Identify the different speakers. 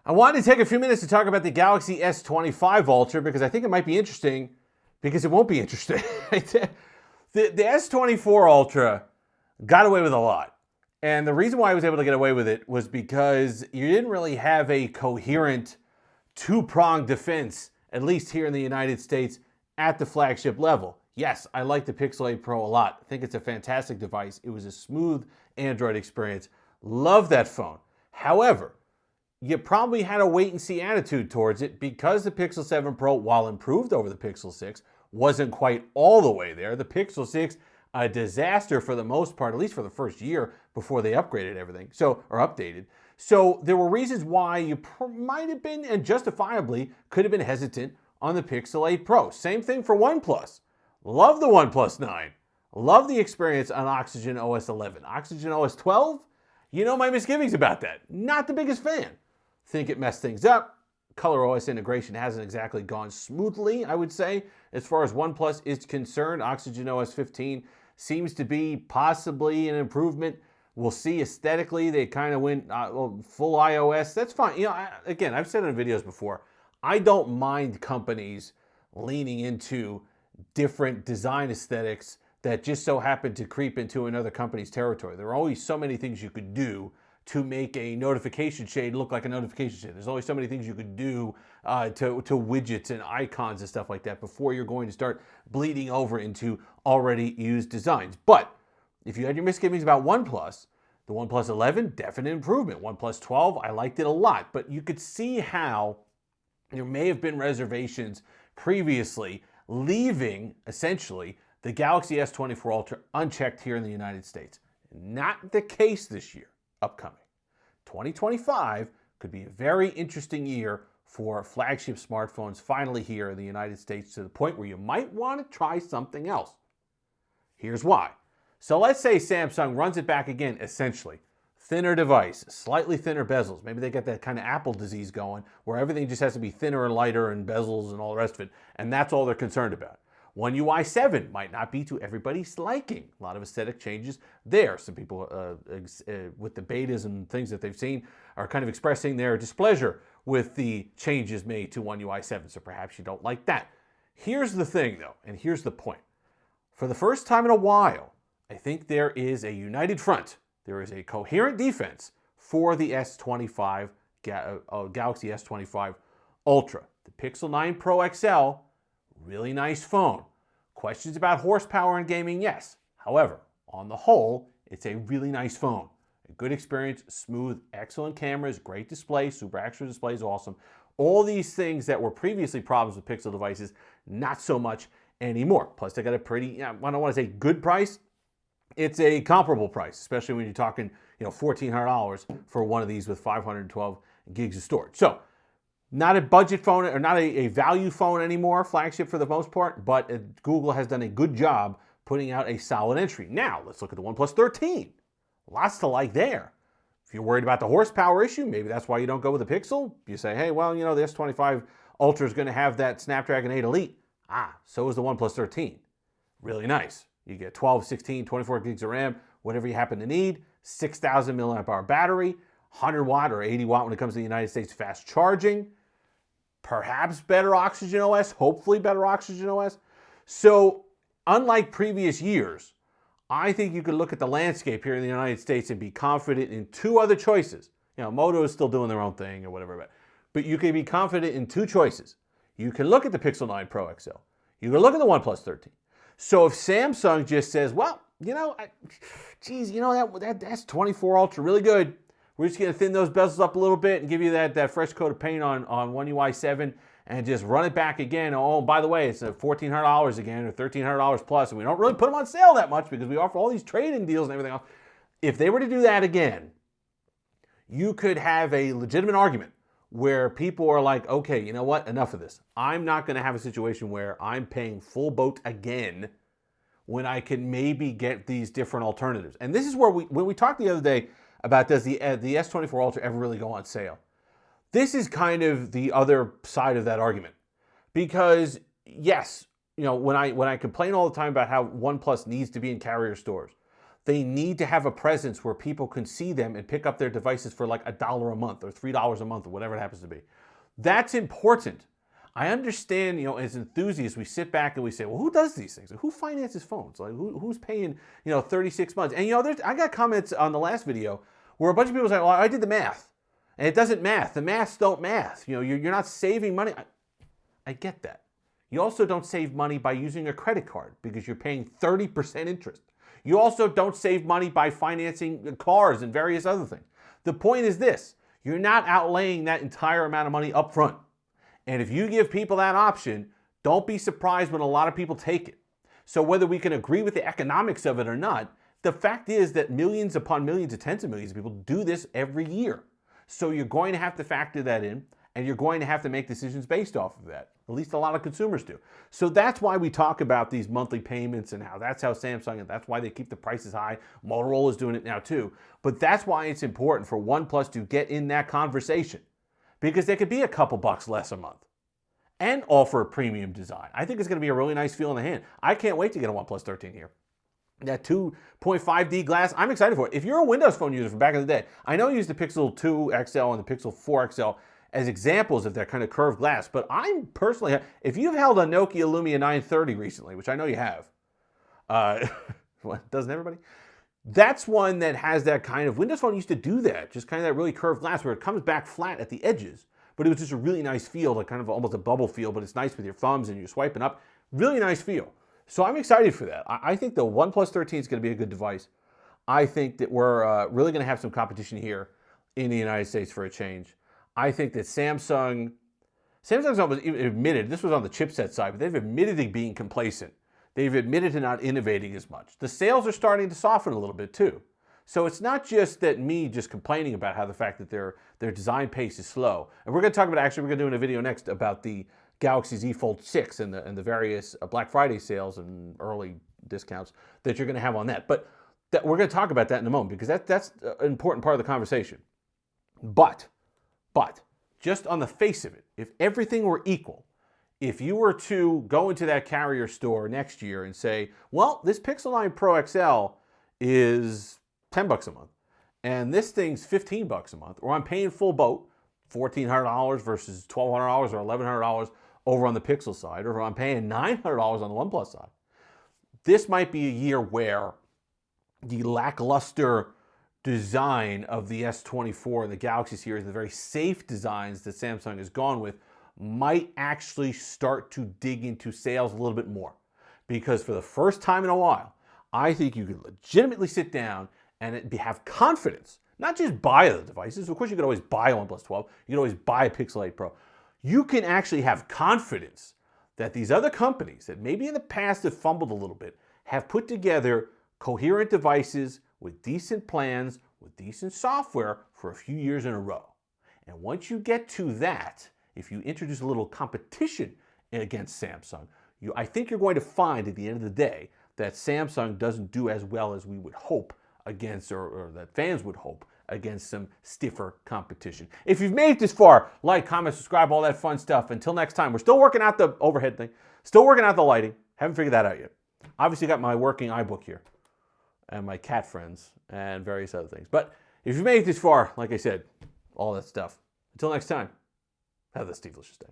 Speaker 1: I wanted to take a few minutes to talk about the Galaxy S25 Ultra because I think it might be interesting because it won't be interesting. The S24 Ultra got away with a lot. And the reason why I was able to get away with it was because you didn't really have a coherent two-pronged defense, at least here in the United States, at the flagship level. Yes, I like the Pixel 8 Pro a lot. I think it's a fantastic device. It was a smooth Android experience. Love that phone. However, you probably had a wait-and-see attitude towards it because the Pixel 7 Pro, while improved over the Pixel 6, wasn't quite all the way there. The Pixel 6, a disaster for the most part, at least for the first year before they upgraded everything, or updated. So there were reasons why you might have been, and justifiably, could have been hesitant on the Pixel 8 Pro. Same thing for OnePlus. Love the OnePlus 9. Love the experience on Oxygen OS 11. Oxygen OS 12, you know my misgivings about that. Not the biggest fan. Think it messed things up. ColorOS integration hasn't exactly gone smoothly, I would say. As far as OnePlus is concerned, Oxygen OS 15 seems to be possibly an improvement. We'll see aesthetically. They kind of went full iOS. That's fine. You know, again, I've said it in videos before, I don't mind companies leaning into different design aesthetics that just so happen to creep into another company's territory. There are always so many things you could do to make a notification shade look like a notification shade. There's always so many things you could do to widgets and icons and stuff like that before you're going to start bleeding over into already used designs. But if you had your misgivings about OnePlus, the OnePlus 11, definite improvement. OnePlus 12, I liked it a lot. But you could see how there may have been reservations previously, leaving, essentially, the Galaxy S24 Ultra unchecked here in the United States. Not the case this year. Upcoming. 2025 could be a very interesting year for flagship smartphones finally here in the United States, to the point where you might want to try something else. Here's why. So let's say Samsung runs it back again, essentially. Thinner device, slightly thinner bezels. Maybe they get that kind of Apple disease going where everything just has to be thinner and lighter and bezels and all the rest of it, and that's all they're concerned about. One UI 7 might not be to everybody's liking. A lot of aesthetic changes there. Some people, with the betas and things that they've seen, are kind of expressing their displeasure with the changes made to One UI 7, so perhaps you don't like that. Here's the thing, though, and here's the point. For the first time in a while, I think there is a united front. There is a coherent defense for the S25, Galaxy S25 Ultra. The Pixel 9 Pro XL, really nice phone. Questions about horsepower and gaming, yes. However, on the whole, it's a really nice phone. A good experience, smooth, excellent cameras, great display, super extra display is awesome. All these things that were previously problems with Pixel devices, not so much anymore. Plus, they got a pretty, I don't want to say good price, it's a comparable price, especially when you're talking, $1,400 for one of these with 512 gigs of storage. So, not a budget phone, or not a value phone anymore, flagship for the most part, but Google has done a good job putting out a solid entry. Now, let's look at the OnePlus 13. Lots to like there. If you're worried about the horsepower issue, maybe that's why you don't go with the Pixel. You say, hey, well, the S25 Ultra is going to have that Snapdragon 8 Elite. So is the OnePlus 13. Really nice. You get 12, 16, 24 gigs of RAM, whatever you happen to need, 6,000 milliamp hour battery, 100 watt or 80 watt when it comes to the United States fast charging. Perhaps better Oxygen OS, hopefully better Oxygen OS. So, unlike previous years, I think you could look at the landscape here in the United States and be confident in two other choices. Moto is still doing their own thing or whatever, but you can be confident in two choices. You can look at the Pixel 9 Pro XL. You can look at the OnePlus 13. So if Samsung just says, well, that S24 Ultra really good. We're just going to thin those bezels up a little bit and give you that fresh coat of paint on One UI 7 and just run it back again. Oh, by the way, it's $1,400 again or $1,300 plus, and we don't really put them on sale that much because we offer all these trade-in deals and everything else. If they were to do that again, you could have a legitimate argument where people are like, okay, you know what? Enough of this. I'm not going to have a situation where I'm paying full boat again when I can maybe get these different alternatives. And this is where when we talked the other day about does the S24 Ultra ever really go on sale? This is kind of the other side of that argument. Because, yes, when I complain all the time about how OnePlus needs to be in carrier stores, They need to have a presence where people can see them and pick up their devices for like $1 a month or $3 a month or whatever it happens to be. That's important. I understand, as enthusiasts, we sit back and we say, well, who does these things? Who finances phones? Like, who's paying, 36 months? And, I got comments on the last video where a bunch of people say, well, I did the math. And it doesn't math. The maths don't math. You're not saving money. I get that. You also don't save money by using a credit card because you're paying 30% interest. You also don't save money by financing cars and various other things. The point is this. You're not outlaying that entire amount of money up front. And if you give people that option, don't be surprised when a lot of people take it. So whether we can agree with the economics of it or not, the fact is that millions upon millions of tens of millions of people do this every year. So you're going to have to factor that in, and you're going to have to make decisions based off of that. At least a lot of consumers do. So that's why we talk about these monthly payments and that's how Samsung, and that's why they keep the prices high. Motorola's doing it now too. But that's why it's important for OnePlus to get in that conversation, because they could be a couple bucks less a month and offer a premium design. I think it's going to be a really nice feel in the hand. I can't wait to get a OnePlus 13 here. That 2.5D glass, I'm excited for it. If you're a Windows Phone user from back in the day, I know you used the Pixel 2 XL and the Pixel 4 XL as examples of that kind of curved glass, but I'm personally, if you've held a Nokia Lumia 930 recently, which I know you have, doesn't everybody? That's one that has that kind of, Windows Phone used to do that, just kind of that really curved glass where it comes back flat at the edges, but it was just a really nice feel, like kind of almost a bubble feel, but it's nice with your thumbs and you're swiping up. Really nice feel. So I'm excited for that. I think the OnePlus 13 is going to be a good device. I think that we're really going to have some competition here in the United States for a change. I think that Samsung's almost admitted, this was on the chipset side, but they've admitted to being complacent. They've admitted to not innovating as much. The sales are starting to soften a little bit too. So it's not just that me just complaining about how the fact that their design pace is slow. And we're going to talk about, actually, we're going to do in a video next about the Galaxy Z Fold 6 and the various Black Friday sales and early discounts that you're going to have on that. But we're going to talk about that in a moment, because that's an important part of the conversation. But just on the face of it, if everything were equal, if you were to go into that carrier store next year and say, well, this Pixel 9 Pro XL is $10 a month, and this thing's $15 a month, or I'm paying full boat, $1,400 versus $1,200 or $1,100 over on the Pixel side, or I'm paying $900 on the OnePlus side, this might be a year where the lackluster design of the S24 and the Galaxy series, the very safe designs that Samsung has gone with, might actually start to dig into sales a little bit more. Because for the first time in a while, I think you can legitimately sit down and have confidence, not just buy the devices. Of course, you could always buy a OnePlus 12. You could always buy a Pixel 8 Pro. You can actually have confidence that these other companies that maybe in the past have fumbled a little bit have put together coherent devices with decent plans, with decent software for a few years in a row. And once you get to that, if you introduce a little competition against Samsung, I think you're going to find at the end of the day that Samsung doesn't do as well as we would hope against, or that fans would hope, against some stiffer competition. If you've made it this far, like, comment, subscribe, all that fun stuff. Until next time, we're still working out the overhead thing, still working out the lighting. Haven't figured that out yet. Obviously got my working iBook here, and my cat friends, and various other things. But if you've made it this far, like I said, all that stuff. Until next time, have a Steve-licious day.